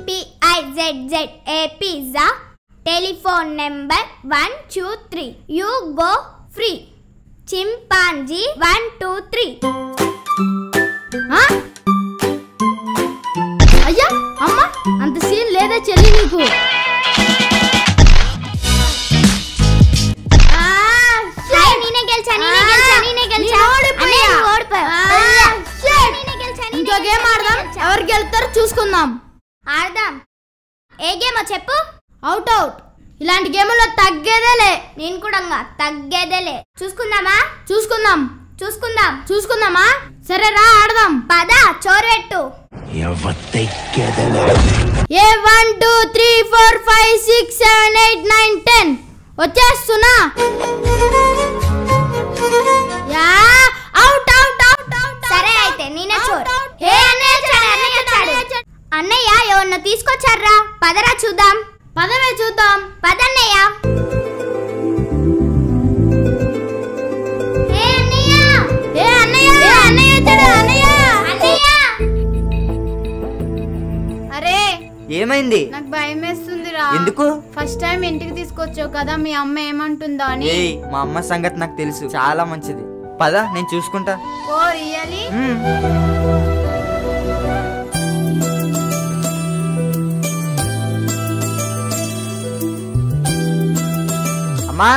PIZZA pizza. Telephone number 123. You go free. Chimpanzee 123. అయ్యా అమ్మ అంత సీన్ లేదా చెల్లి నీకు? ఇంకో గేమ్ ఆడదాం, ఎవరు గెలుతారో చూసుకుందాం. ఆడదాం. ఏ గేమో చెప్పు. Out out. ఇలాంటి గేమ్లో తగ్గేదేలే. నేను కూడా తగ్గేదేలే. చూసుకుందామా? చూసుకుందాం. చూసుకుందామా? సరే రా ఆడదాం. పద చోరెట్టు. 1 2 3 4 5 6 7 8 9 10 వచ్చేస్తున్నా. Yeah out out out out. సరే అయితే నేనే చోర్. అన్నయ్య ఎవరన్నా తీసుకొచ్చారా? పదరా చూద్దాం. పదవే చూద్దాం. పదన్నయ్య. అరే ఏమైంది? నాకు భయం వేస్తుందిరా. ఎందుకు? ఫస్ట్ టైం ఇంటికి తీసుకొచ్చావు కదా, మీ అమ్మ ఏమంటుందో అని. మా అమ్మ సంగతి నాకు తెలుసు, చాలా మంచిది. పద నేను చూసుకుంటా. Oh really? అమ్మా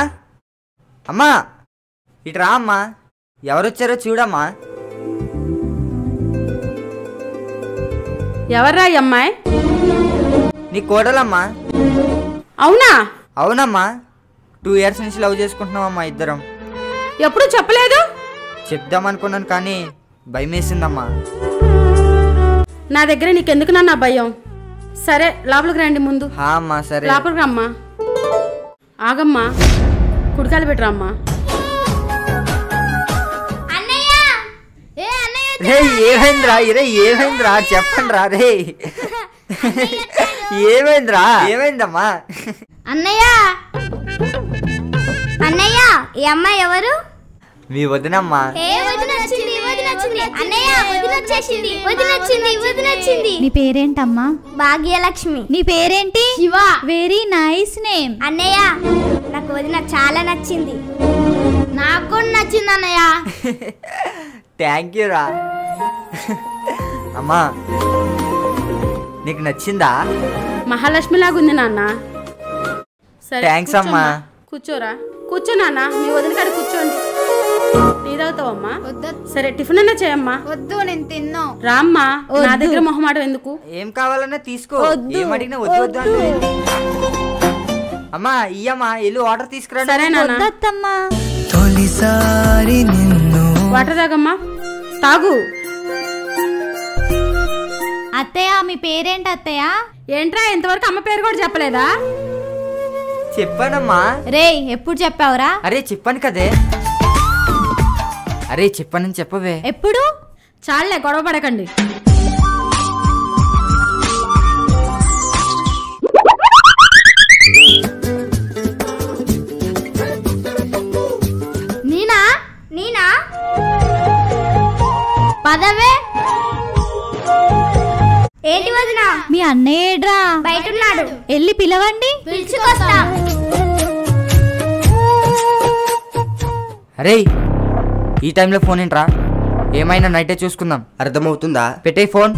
అమ్మా ఇటు రా అమ్మా. ఎవరొచ్చారో చూడమ్మా. ఎవర్రా ఈ అమ్మాయి? నీ కోడలమ్మా. అవునా? అవునమ్మా, 2 years నుంచి లవ్ చేసుకుంటున్నామమ్మా ఇద్దరం. ఎప్పుడు చెప్పలేదు? చెప్దామనుకున్నాను కానీ భయం వేసిందమ్మా. నా దగ్గర నీకెందుకు నా భయం? సరే లోపలికి రండి ముందు. అమ్మా సరే. లోపలికి రమ్మా. ఆగమ్మా, కుడికాలు పెట్టరా అమ్మా. ఏమైందిరా చెప్పండి రా. రే ఏమైందమ్మా? అన్నయ్య ఈ అమ్మాయి ఎవరు? మీ వదినమ్మా. నీ పేరేంటమ్మా? భాగ్యలక్ష్మి. నీ పేరేంటి? శివ. Very nice name. అన్నయ్య నాకు వదిన చాలా నచ్చింది. నాకు కూడా నచ్చింది అన్నయ్య. థ్యాంక్ యూ రా. అమ్మా నీకు నచ్చిందా? మహాలక్ష్మి లాగుంది నాన్న. సరే థ్యాంక్స్ అమ్మా. కూర్చోరా. కూర్చో నాన్న, మీ వదిన కాడ కూర్చోండి. టీ తాగుతావమ్మా? వద్దు. సరే టిఫిన్ అన్నా చేయమ్మా. వద్దు, నేను తిన్నా. రామ్మా, నా దగ్గర మొహమాటం ఎందుకు? ఏం కావాలన్నా తీసుకో. ఏం అడిగినా వద్దు వద్దు అంటే అమ్మా ఇయ్యమ్మా, వెళ్ళి వాటర్ తీసుకురా. సరే నాన్న. వాటర్ తాగమ్మా, తాగు. అత్తయ్య మీ పేరేంటి అత్తయ్య? ఏంట్రా ఇంతవరకు అమ్మ పేరు కూడా చెప్పలేదా? చెప్పానమ్మా. రే ఎప్పుడు చెప్పావురా? అరే చెప్పాను కదే. అరే చెప్పానని చెప్పవే. ఎప్పుడు? చాలే గొడవ పడకండి. నీనా పదవే. ఏంటి వదినా? మీ అన్నయ్యడ్రా బయట ఉన్నాడు. వెళ్ళి పిలవండి. పిలుచుకొస్తా. అరే ఈ టైంలో ఫోన్ ఏంట్రా? ఏమైనా నైటే చూసుకుందాం. అర్థమవుతుందా? పెట్టే ఫోన్.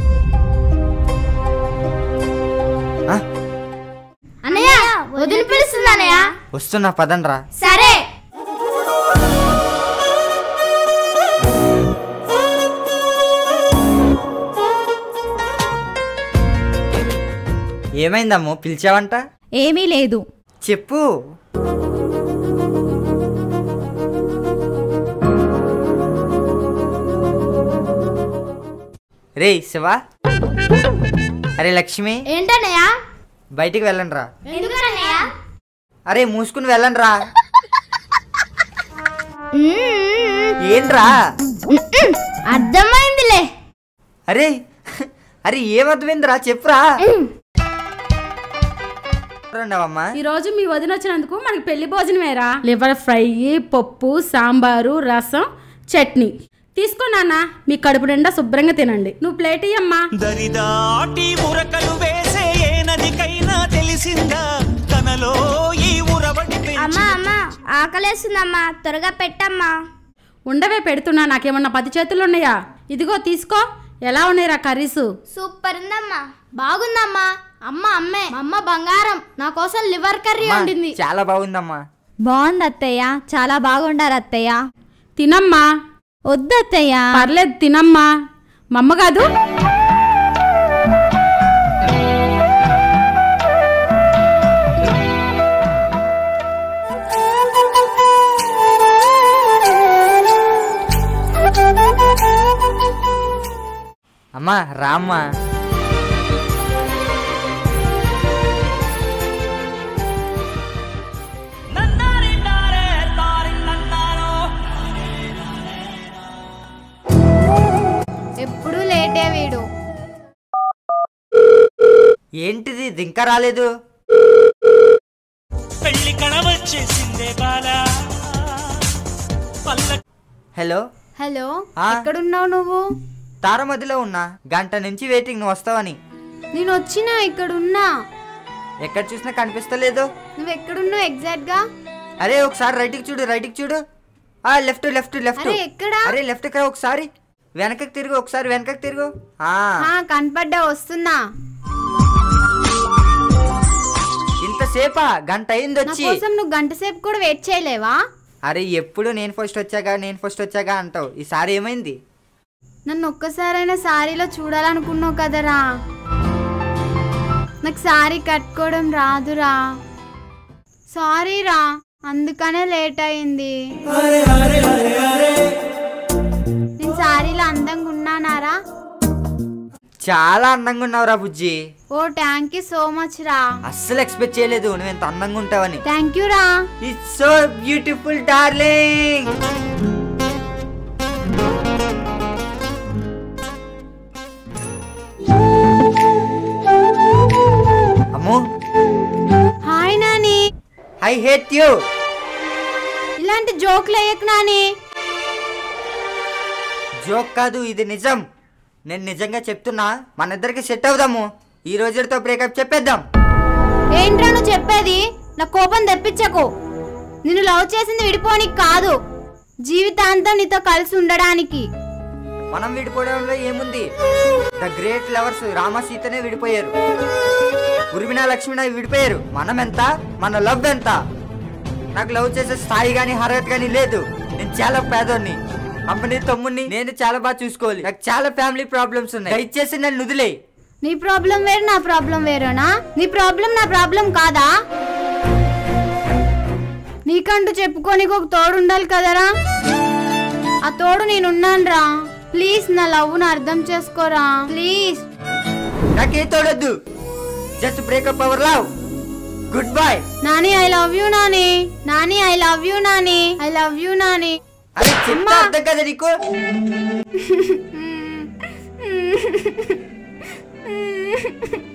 అన్నయ్య వదిలి పిలుస్తుంది అన్నయ్య. వస్తున్నా పదండ్రా. సరే. ఏమైందమ్మో పిలిచావంట? ఏమీ లేదు. చెప్పు. రే శివ. అరే లక్ష్మి. ఏంటన్నయ్య? బయటికి వెళ్ళండిరా. ఎందుకన్నయ్య? అరే మూసుకుని వెళ్ళండిరా. ఏంట్రా? అర్థమైందిలే. అరే అరే ఏమర్థమైందిరా చెప్పురా. ఈ రోజు మీ వదిన వచ్చినందుకు మనకి పెళ్లి భోజనమేరా. లివర్ ఫ్రై, పప్పు, సాంబారు, రసం, చట్నీ. తీసుకో నాన్న, మీ కడుపు నిండా శుభ్రంగా తినండి. నువ్వు ప్లేట్ ఇయ్యమ్మా. దరిదాటి ఉరకలు వేసే ఏ నదికైనా తెలిసిందా తనలో ఈ ఉరవడి అమ్మా అమ్మా ఆకలేస్తుందమ్మా, త్వరగా పెట్టమ్మా. ఉండవే, పెడుతున్నా. నాకేమన్నా 10 చేతులు ఉన్నాయా? ఇదిగో తీసుకో. ఎలా ఉన్నాయిరా కర్రీసు? సూపర్ ఉందమ్మా. బాగుందమ్మా. అమ్మే మా అమ్మ బంగారం, నా కోసం లివర్ కర్రీ వండింది. చాలా బాగుందమ్మా. బాగుంది అత్తయ్య, చాలా బాగుండారు అత్తయ్య. తినమ్మా. వద్దు అత్తయ్య. పర్లేదు తినమ్మా. మా అమ్మ కాదు. అమ్మా రామ్మా. ఎప్పుడు లేటే వీడు. ఏంటిది ఇది ఇంకా రాలేదు? పెళ్లి కళ వచ్చేసిందే బాలా. హలో హలో, ఆ? ఎక్కడున్నావు నువ్వు? తారమదిలో ఉన్నా. గంట నుంచి వెయిటింగ్ నువ్వు వస్తావని. నేను వచ్చినా, ఇక్కడున్నా. ఎక్కడ చూసినా కనిపిస్తలేదు. నువ్వు ఎక్కడున్నావు ఎగ్జాక్ట్ గా? అరే ఒకసారి రైట్కి చూడు, రైట్కి చూడు. Left left left. అరే ఎక్కడ? అరే లెఫ్ట్ కి ఒకసారి వెనకకి తిరుగు, ఒకసారి వెనకకి తిరుగు. కనపడ్డా, వస్తున్నా. ఇంతసేపా? గంట అయింది నా వచ్చి. కోసం నువ్వు గంట సేపు కూడా వెయిట్ చేయలేవా? అరే ఎప్పుడు నేను ఫస్ట్ వచ్చాగా అంటావు. ఈసారి ఏమైంది? నన్ను ఒక్కసారైనా సారీలో చూడాలనుకున్నావు కదరా. నాకు సారీ కట్టుకోవడం రాదురా. సారీ రా, అందుకనే లేట్ అయింది. నేను సారీలో అందంగా ఉన్నానారా? చాలా అందంగా ఉన్నావురా బుజ్జి. Oh thank you so much రా. అస్సలు ఎక్స్పెక్ట్ చేయలేదు నువ్వు ఎంత అందంగా ఉంటావని. థ్యాంక్ యూ రా. It's so beautiful darling. అమ్మో. Hi Nani. I hate you. ఇలాంటి జోక్లు వేయకు నాని. జోక్ కాదు, ఇది నిజం. నేను నిజంగా చెప్తున్నా, మన ఇద్దరికి సెట్ అవుదాము. ఈ రోజుతో బ్రేకప్ చెప్పేద్దాం. ఏంట్రా నువ్వు చెప్పేది? నా కోపం తెప్పించకు. నిన్ను లవ్ చేసింది విడిపోనికి కాదు, జీవితాంతం నీతో కలిసి ఉండడానికి. మనం విడిపోవడంలో ఏముంది? ద గ్రేట్ లవర్స్ రామ సీతనే విడిపోయారు, ఉర్మినా లక్ష్మణ విడిపోయారు. మనం ఎంత, మన లవ్ ఎంత? నాకు లవ్ చేసే స్థాయి గానీ అర్హత గానీ లేదు. నేను చాలా పేదోడిని. అమ్మని తమ్ముడిని నేను చాలా బాగా చూసుకోవాలి. నాకు చాలా ఫ్యామిలీ ప్రాబ్లమ్స్ ఉన్నాయి. దయచేసి నన్ను వదిలే. నీ ప్రాబ్లం వేరు, నా ప్రాబ్లం వేరేనా? నీ ప్రాబ్లం నా ప్రాబ్లం కాదా? నీకంటూ చెప్పుకోనికి ఒక తోడు ఉండాలి కదరా. ఆ తోడు నేనున్నాను రా. ప్లీజ్ నా లవ్ను అర్థం చేసుకోరా ప్లీజ్. నాకే తోడొద్దు. Just breakup our love. Goodbye. Nani I love you Nani. Nani I love you Nani. I love you Nani. అరే చెప్తా అర్థం కదా నీకు?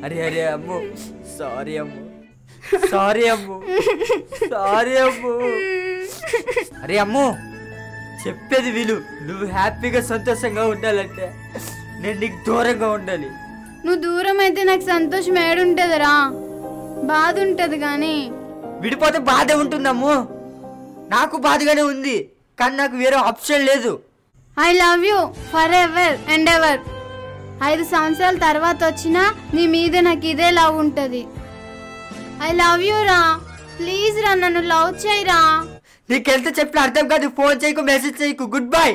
అరే అరే Ammu, sorry Ammu, sorry Ammu, sorry Ammu. అరే అమ్ము, చెప్పేది విలు. నువ్వు హ్యాపీగా సంతోషంగా ఉండాలంటే నేను నీకు దూరంగా ఉండాలి. నువ్వు దూరం అయితే నాకు సంతోషం ఏడుంటదిరా, బాధ ఉంటది. కానీ విడిపోతే బాధ ఉంటుందమ్ము. నాకు బాధగానే ఉంది, కానీ నాకు వేరే ఆప్షన్ లేదు. I love you for ever and ever. 5 సంవత్సరాల తర్వాత వచ్చినా నీ మీద నాకు ఇదే లవ్ ఉంటది. ఐ లవ్ యూ రా. ప్లీజ్ రా, నన్ను లవ్ చేయరా. నీకెళ్తే చెప్పిన అర్థం కాదు. ఫోన్ చేయకు, మెసేజ్ చేయకు. Good bye.